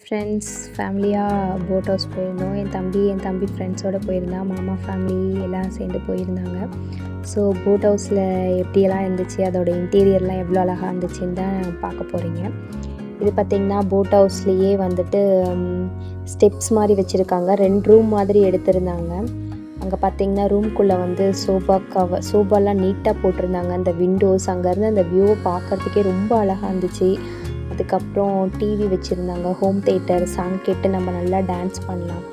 Friends ஃபேமிலியாக boat house போயிருந்தோம். என் தம்பி ஃப்ரெண்ட்ஸோடு போயிருந்தான். மாமா ஃபேமிலி எல்லாம் சேர்ந்து போயிருந்தாங்க. ஸோ போட் ஹவுஸில் எப்படியெல்லாம் இருந்துச்சு, அதோடய இன்டீரியர்லாம் எவ்வளோ அழகாக இருந்துச்சுன்னு தான் பார்க்க போகிறீங்க. இது பார்த்திங்கன்னா போட் ஹவுஸ்லேயே வந்துட்டு ஸ்டெப்ஸ் மாதிரி வச்சுருக்காங்க. 2 ரூம் மாதிரி எடுத்திருந்தாங்க. அங்கே பார்த்திங்கன்னா ரூம்குள்ளே வந்து சோபாலாம் நீட்டாக போட்டிருந்தாங்க. அந்த விண்டோஸ் அங்கேருந்து அந்த வியூவை பார்க்குறதுக்கே ரொம்ப அழகாக இருந்துச்சு. அதுக்கப்புறம் டிவி வச்சுருந்தாங்க, ஹோம் தேட்டர், சாங் கேட்டு நம்ம நல்லா டான்ஸ் பண்ணலாம்.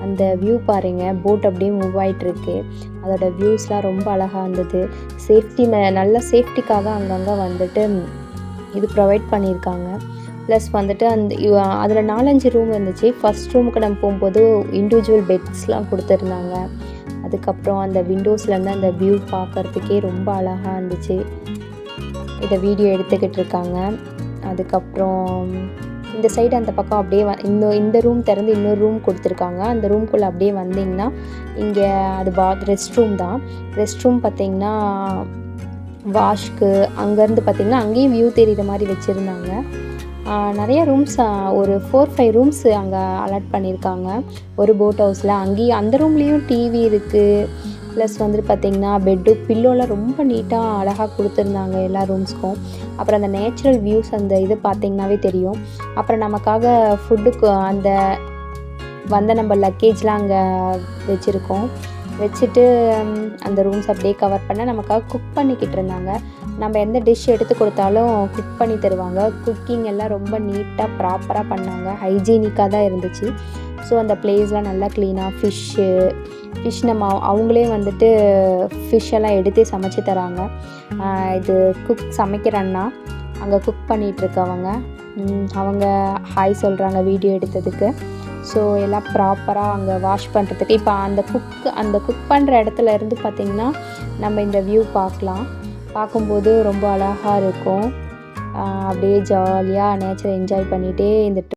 அந்த வியூ பாருங்கள், போட் அப்படியே மூவ் ஆகிட்டுருக்கு. அதோட வியூஸ்லாம் ரொம்ப அழகாக இருந்தது. நல்ல சேஃப்டிக்காக அங்கங்கே வந்துட்டு இது ப்ரொவைட் பண்ணியிருக்காங்க. ப்ளஸ் வந்துட்டு அதில் 4-5 ரூம் இருந்துச்சு. ஃபஸ்ட் ரூமுக்கு நம்ம போகும்போது இண்டிவிஜுவல் பெட்ஸ்லாம் கொடுத்துருந்தாங்க. அதுக்கப்புறம் அந்த விண்டோஸ்லேருந்து அந்த வியூ பார்க்குறதுக்கே ரொம்ப அழகாக இருந்துச்சு. இதை வீடியோ எடுத்துக்கிட்டு இருக்காங்க. அதுக்கப்புறம் இந்த சைடு அந்த பக்கம் அப்படியே இந்த ரூம் திறந்து இன்னொரு ரூம் கொடுத்துருக்காங்க. அந்த ரூம்குள்ளே அப்படியே வந்திங்கன்னா இங்கே அது ரெஸ்ட் ரூம் தான். ரெஸ்ட் ரூம் பார்த்திங்கன்னா வாஷ்க்கு அங்கேருந்து பார்த்திங்கன்னா அங்கேயும் வியூ தெரிகிற மாதிரி வச்சுருந்தாங்க. நிறைய ரூம்ஸ், ஒரு 4-5 ரூம்ஸ் அங்கே அலாட் பண்ணியிருக்காங்க ஒரு போட் ஹவுஸில். அங்கேயும் அந்த ரூம்லேயும் டிவி இருக்குது. ப்ளஸ் வந்துட்டு பார்த்திங்கன்னா பெட்டு, பில்லோலாம் ரொம்ப நீட்டாக அழகாக கொடுத்துருந்தாங்க எல்லா ரூம்ஸ்க்கும். அப்புறம் அந்த நேச்சுரல் வியூஸ் அந்த இது பார்த்திங்கனாவே தெரியும். அப்புறம் நமக்காக ஃபுட்டுக்கு நம்ம லக்கேஜ்லாம் அங்கே வச்சுட்டு அந்த ரூம்ஸ் அப்படியே கவர் பண்ண நமக்காக குக் பண்ணிக்கிட்டு இருந்தாங்க. நம்ம எந்த டிஷ் எடுத்து கொடுத்தாலும் குக் பண்ணி தருவாங்க. குக்கிங் எல்லாம் ரொம்ப நீட்டாக ப்ராப்பராக பண்ணாங்க. ஹைஜீனிக்காக தான் இருந்துச்சு. ஸோ அந்த பிளேஸ்லாம் நல்லா க்ளீனாக ஃபிஷ் நம்ம அவங்களே வந்துட்டு ஃபிஷ்ஷெல்லாம் எடுத்து சமைச்சு தராங்க. இது சமைக்கிற அண்ணா அங்கே குக் பண்ணிகிட்ருக்கவங்க அவங்க ஹாய் சொல்கிறாங்க வீடியோ எடுத்ததுக்கு. ஸோ எல்லாம் ப்ராப்பராக அங்கே வாஷ் பண்ணுறதுக்கு இப்போ அந்த குக் பண்ணுற இடத்துல இருந்து பார்த்திங்கன்னா நம்ம இந்த வியூ பார்க்கும்போது ரொம்ப அழகாக இருக்கும். அப்படியே ஜாலியாக நேச்சரை என்ஜாய் பண்ணிகிட்டே இந்த